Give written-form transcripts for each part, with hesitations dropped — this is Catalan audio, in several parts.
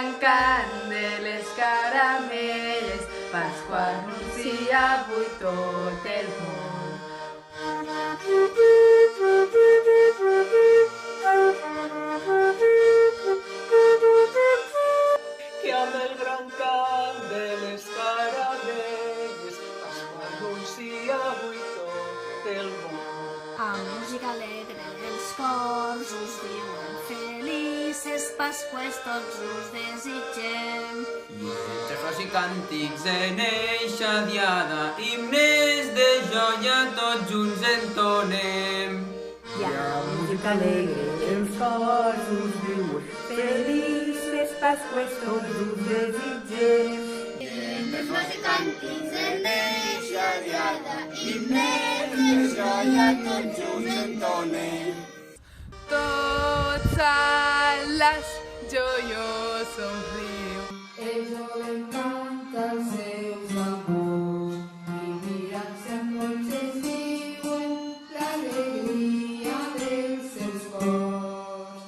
gran cant de les caramelles, Pasqua anuncia avui tot el món. Que amb el gran cant de les caramelles, Pasqua anuncia avui tot el món. Amb música alegre els cors us diuen felices Pasqües tots us desitgem. I entre flors i càntics en eixa diada, himnes de joia tots junts entonem. I amb música alegre els cors us diuen felices Pasqües tots us desitgem. Entre flors i càntics en eixa diada, himnes de joia tots junts entonem. Tots a les joiós somriu. El jove canta els seus amors i mirant-se amb dolces diuen l'alegria dels seus cors.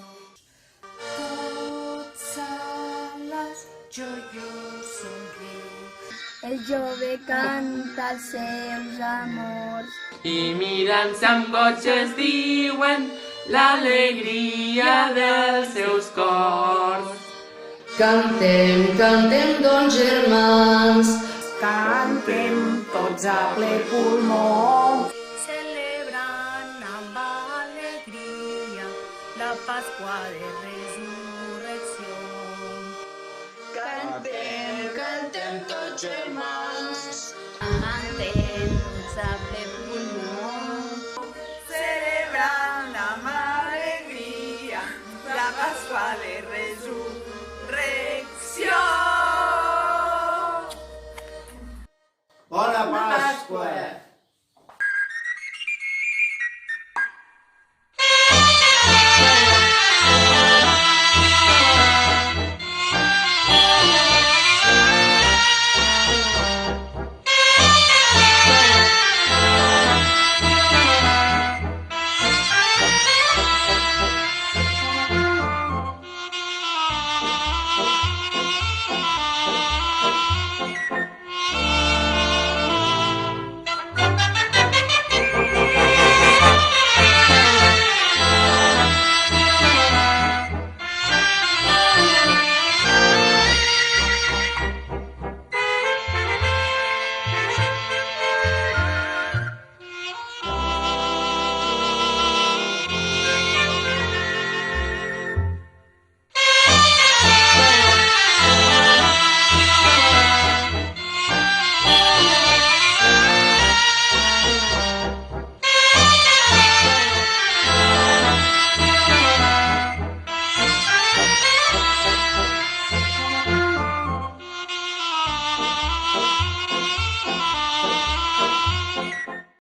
Tots a les joiós somriu. El jove canta els seus amors. I mirant-se amb goig es diuen l'alegria dels seus cors. Cantem, cantem, doncs, germans, Cantem tots a ple pulmó. Celebrant amb alegria la Pasqua de Resurrecció. cantem, cantem, tots, germans.